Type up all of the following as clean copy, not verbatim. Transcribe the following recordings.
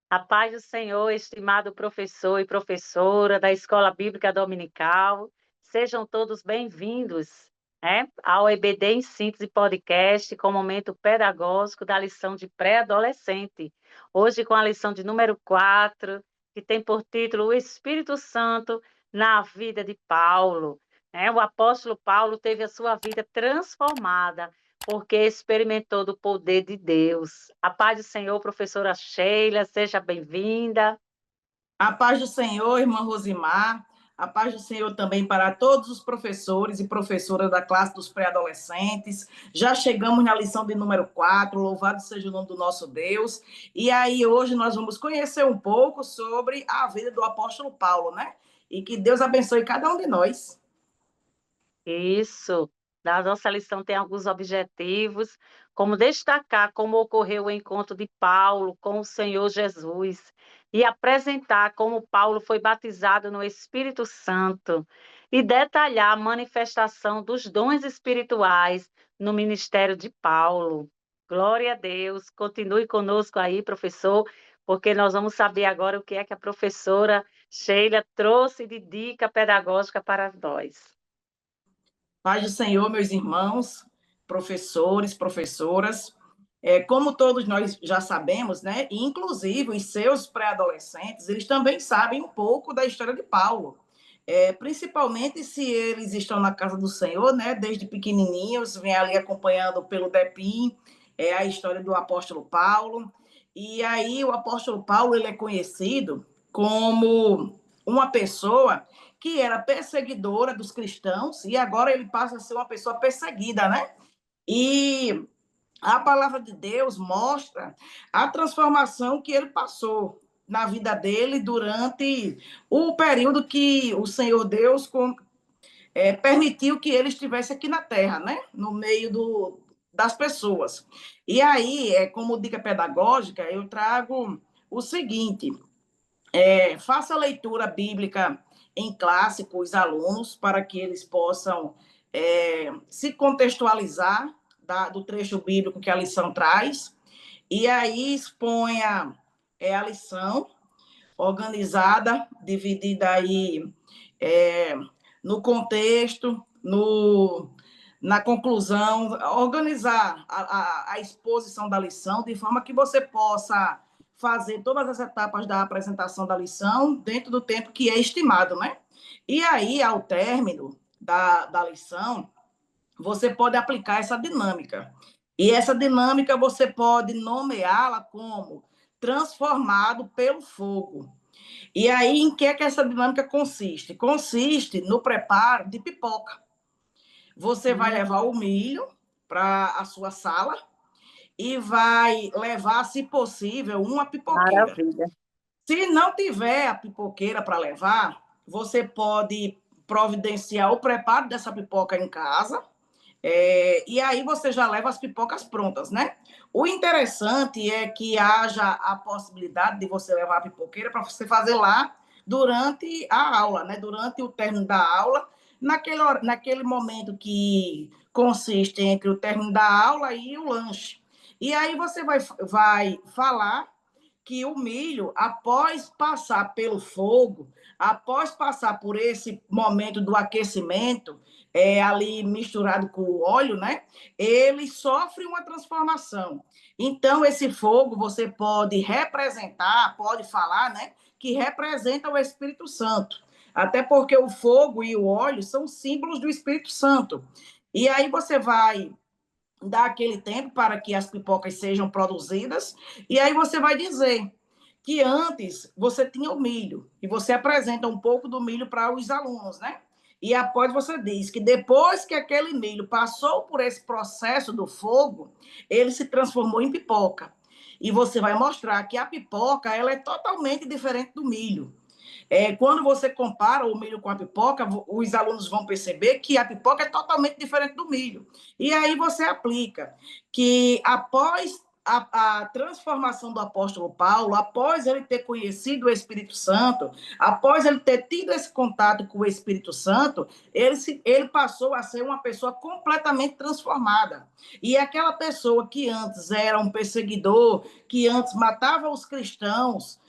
A paz do Senhor, estimado professor e professora da Escola Bíblica Dominical, sejam todos bem-vindos, ao EBD em Síntese Podcast, com o momento pedagógico da lição de pré-adolescente. Hoje com a lição de número 4, que tem por título O Espírito Santo na vida de Paulo. O apóstolo Paulo teve a sua vida transformada porque experimentou do poder de Deus. A paz do Senhor, professora Sheila, seja bem-vinda. A paz do Senhor, irmã Rosimar, a paz do Senhor também para todos os professores e professoras da classe dos pré-adolescentes. Já chegamos na lição de número 4, louvado seja o nome do nosso Deus. E aí, hoje nós vamos conhecer um pouco sobre a vida do apóstolo Paulo, né? E que Deus abençoe cada um de nós. Isso. A nossa lição tem alguns objetivos, como destacar como ocorreu o encontro de Paulo com o Senhor Jesus e apresentar como Paulo foi batizado no Espírito Santo e detalhar a manifestação dos dons espirituais no ministério de Paulo. Glória a Deus. Continue conosco aí, professor, porque nós vamos saber agora o que é que a professora Sheila trouxe de dica pedagógica para nós. Paz do Senhor, meus irmãos, professores, professoras. Como todos nós já sabemos, né? Inclusive os seus pré-adolescentes, eles também sabem um pouco da história de Paulo. Principalmente se eles estão na casa do Senhor, né? Desde pequenininhos, vêm ali acompanhando pelo DEPIM, a história do apóstolo Paulo. E aí o apóstolo Paulo ele é conhecido como uma pessoa que era perseguidora dos cristãos, e agora ele passa a ser uma pessoa perseguida, né? E a palavra de Deus mostra a transformação que ele passou na vida dele durante o período que o Senhor Deus permitiu que ele estivesse aqui na Terra, né? No meio das pessoas. E aí, como dica pedagógica, eu trago o seguinte: faça a leitura bíblica em classe com os alunos, para que eles possam se contextualizar do trecho bíblico que a lição traz, e aí exponha a lição organizada, dividida aí no contexto, na conclusão, organizar a exposição da lição de forma que você possa fazer todas as etapas da apresentação da lição dentro do tempo que é estimado, né? E aí, ao término da lição, você pode aplicar essa dinâmica. E essa dinâmica você pode nomeá-la como transformado pelo fogo. E aí, em que é que essa dinâmica consiste? Consiste no preparo de pipoca. Você vai levar o milho para a sua sala e vai levar, se possível, uma pipoqueira. Maravilha. Se não tiver a pipoqueira para levar, você pode providenciar o preparo dessa pipoca em casa, e aí você já leva as pipocas prontas, né? O interessante é que haja a possibilidade de você levar a pipoqueira para você fazer lá durante a aula, né? Durante o término da aula, naquele momento que consiste entre o término da aula e o lanche. E aí você vai falar que o milho, após passar pelo fogo, após passar por esse momento do aquecimento, ali misturado com o óleo, né? Ele sofre uma transformação. Então, esse fogo você pode representar, pode falar, né? Que representa o Espírito Santo. Até porque o fogo e o óleo são símbolos do Espírito Santo. E aí você vai dar aquele tempo para que as pipocas sejam produzidas, e aí você vai dizer que antes você tinha o milho, e você apresenta um pouco do milho para os alunos, né? E após você diz que depois que aquele milho passou por esse processo do fogo, ele se transformou em pipoca. E você vai mostrar que a pipoca ela é totalmente diferente do milho. Quando você compara o milho com a pipoca, os alunos vão perceber que a pipoca é totalmente diferente do milho. E aí você aplica que após a transformação do apóstolo Paulo, após ele ter conhecido o Espírito Santo, após ele ter tido esse contato com o Espírito Santo, ele passou a ser uma pessoa completamente transformada. E aquela pessoa que antes era um perseguidor, que antes matava os cristãos,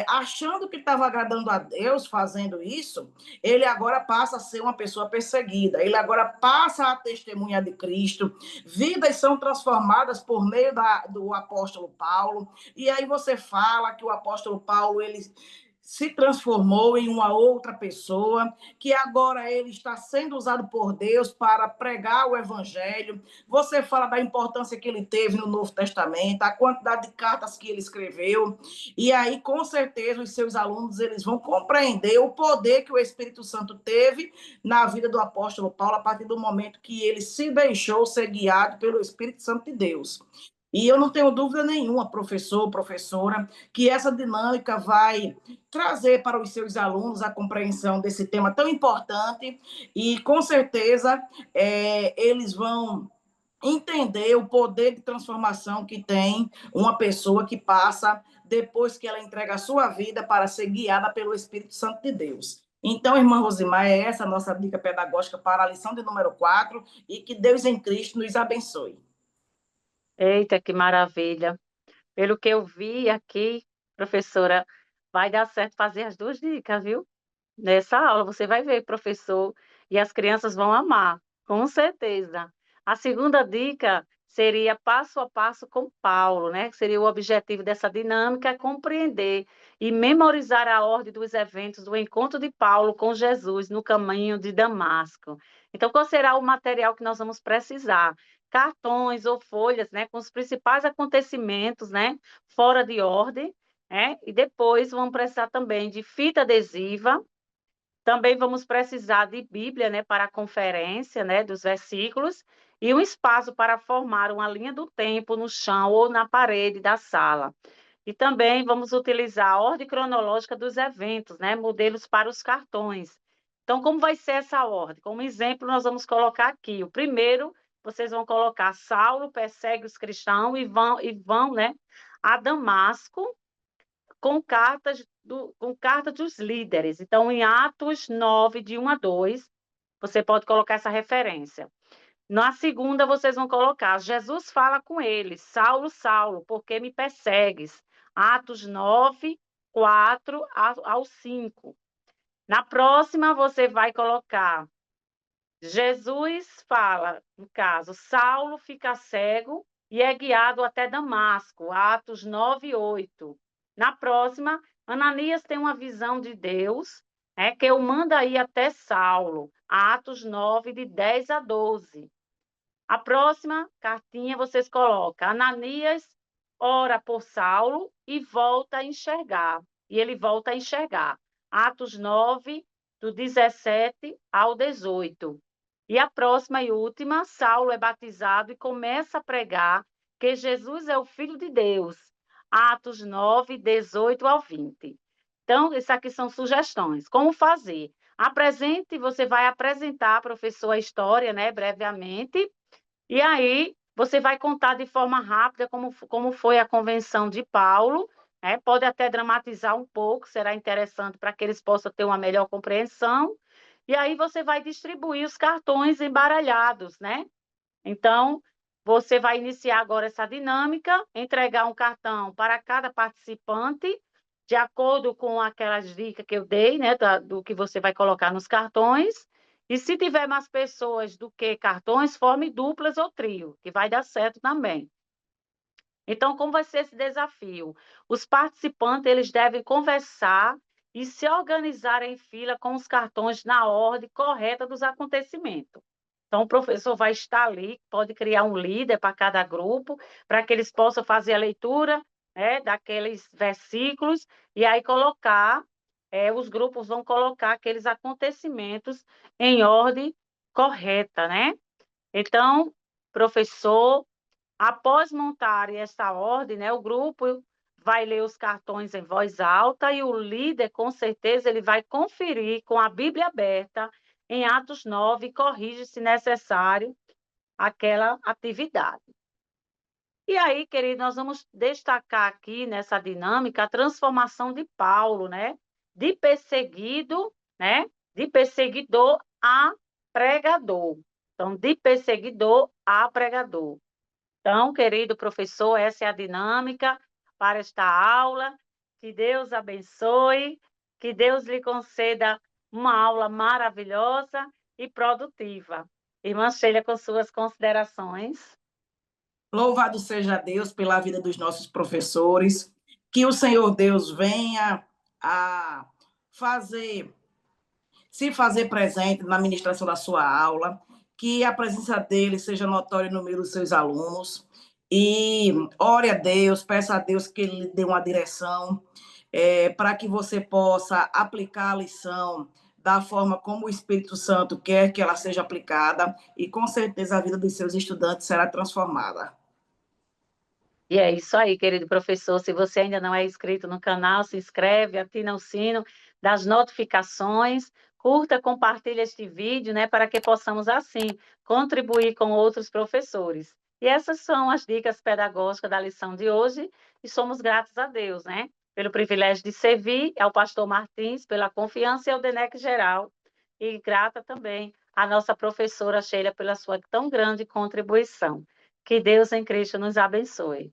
achando que estava agradando a Deus fazendo isso, ele agora passa a ser uma pessoa perseguida, ele agora passa a testemunhar de Cristo, vidas são transformadas por meio do apóstolo Paulo, e aí você fala que o apóstolo Paulo, ele se transformou em uma outra pessoa, que agora ele está sendo usado por Deus para pregar o evangelho. Você fala da importância que ele teve no Novo Testamento, a quantidade de cartas que ele escreveu, e aí com certeza os seus alunos eles vão compreender o poder que o Espírito Santo teve na vida do apóstolo Paulo a partir do momento que ele se deixou ser guiado pelo Espírito Santo de Deus. E eu não tenho dúvida nenhuma, professor, professora, que essa dinâmica vai trazer para os seus alunos a compreensão desse tema tão importante e, com certeza, eles vão entender o poder de transformação que tem uma pessoa que passa depois que ela entrega a sua vida para ser guiada pelo Espírito Santo de Deus. Então, irmã Rosimar, é essa a nossa dica pedagógica para a lição de número 4 e que Deus em Cristo nos abençoe. Eita, que maravilha. Pelo que eu vi aqui, professora, vai dar certo fazer as duas dicas, viu? Nessa aula você vai ver, professor, e as crianças vão amar, com certeza. A segunda dica seria passo a passo com Paulo, né? Que seria o objetivo dessa dinâmica, é compreender e memorizar a ordem dos eventos do encontro de Paulo com Jesus no caminho de Damasco. Então, qual será o material que nós vamos precisar? Cartões ou folhas, né? Com os principais acontecimentos, né? Fora de ordem, né? E depois vamos precisar também de fita adesiva. Também vamos precisar de Bíblia, né, para a conferência, né, dos versículos, e um espaço para formar uma linha do tempo no chão ou na parede da sala. E também vamos utilizar a ordem cronológica dos eventos, né, modelos para os cartões. Então, como vai ser essa ordem? Como exemplo, nós vamos colocar aqui. O primeiro, vocês vão colocar Saulo persegue os cristãos e vão, né, a Damasco, com cartas dos líderes. Então, em Atos 9, de 1 a 2, você pode colocar essa referência. Na segunda, vocês vão colocar, Jesus fala com ele, Saulo, Saulo, por que me persegues? Atos 9, 4 ao 5. Na próxima, você vai colocar, Jesus fala, no caso, Saulo fica cego e é guiado até Damasco, Atos 9, 8. Na próxima, Ananias tem uma visão de Deus, que o manda ir até Saulo, Atos 9, de 10 a 12. A próxima cartinha vocês colocam, Ananias ora por Saulo e volta a enxergar. E ele volta a enxergar. Atos 9, do 17 ao 18. E a próxima e última, Saulo é batizado e começa a pregar que Jesus é o Filho de Deus. Atos 9, 18 ao 20. Então, isso aqui são sugestões. Como fazer? Apresente, você vai apresentar, professor, a história, né, brevemente, e aí você vai contar de forma rápida como foi a convenção de Paulo, né? Pode até dramatizar um pouco, será interessante para que eles possam ter uma melhor compreensão. E aí você vai distribuir os cartões embaralhados, né? Então, você vai iniciar agora essa dinâmica, entregar um cartão para cada participante, de acordo com aquelas dicas que eu dei, né, do que você vai colocar nos cartões. E se tiver mais pessoas do que cartões, forme duplas ou trio, que vai dar certo também. Então, como vai ser esse desafio? Os participantes, eles devem conversar e se organizar em fila com os cartões na ordem correta dos acontecimentos. Então, o professor vai estar ali, pode criar um líder para cada grupo, para que eles possam fazer a leitura, né, daqueles versículos, e aí colocar, os grupos vão colocar aqueles acontecimentos em ordem correta, né? Então, professor, após montarem essa ordem, né, o grupo vai ler os cartões em voz alta e o líder, com certeza, ele vai conferir com a Bíblia aberta em Atos 9 e corrige, se necessário, aquela atividade. E aí, querido, nós vamos destacar aqui nessa dinâmica a transformação de Paulo, né? De perseguido, né? De perseguidor a pregador. Então, de perseguidor a pregador. Então, querido professor, essa é a dinâmica para esta aula. Que Deus abençoe, que Deus lhe conceda uma aula maravilhosa e produtiva. Irmã Sheila, com suas considerações. Louvado seja Deus pela vida dos nossos professores, que o Senhor Deus venha a fazer, se fazer presente na ministração da sua aula, que a presença dele seja notória no meio dos seus alunos, e ore a Deus, peça a Deus que ele lhe dê uma direção, para que você possa aplicar a lição da forma como o Espírito Santo quer que ela seja aplicada, e com certeza a vida dos seus estudantes será transformada. E é isso aí, querido professor. Se você ainda não é inscrito no canal, se inscreve, ativa o sino das notificações, curta, compartilha este vídeo, né, para que possamos, assim, contribuir com outros professores. E essas são as dicas pedagógicas da lição de hoje, e somos gratos a Deus, né, pelo privilégio de servir, ao pastor Martins, pela confiança e ao DENEC geral, e grata também à nossa professora Sheila pela sua tão grande contribuição. Que Deus em Cristo nos abençoe.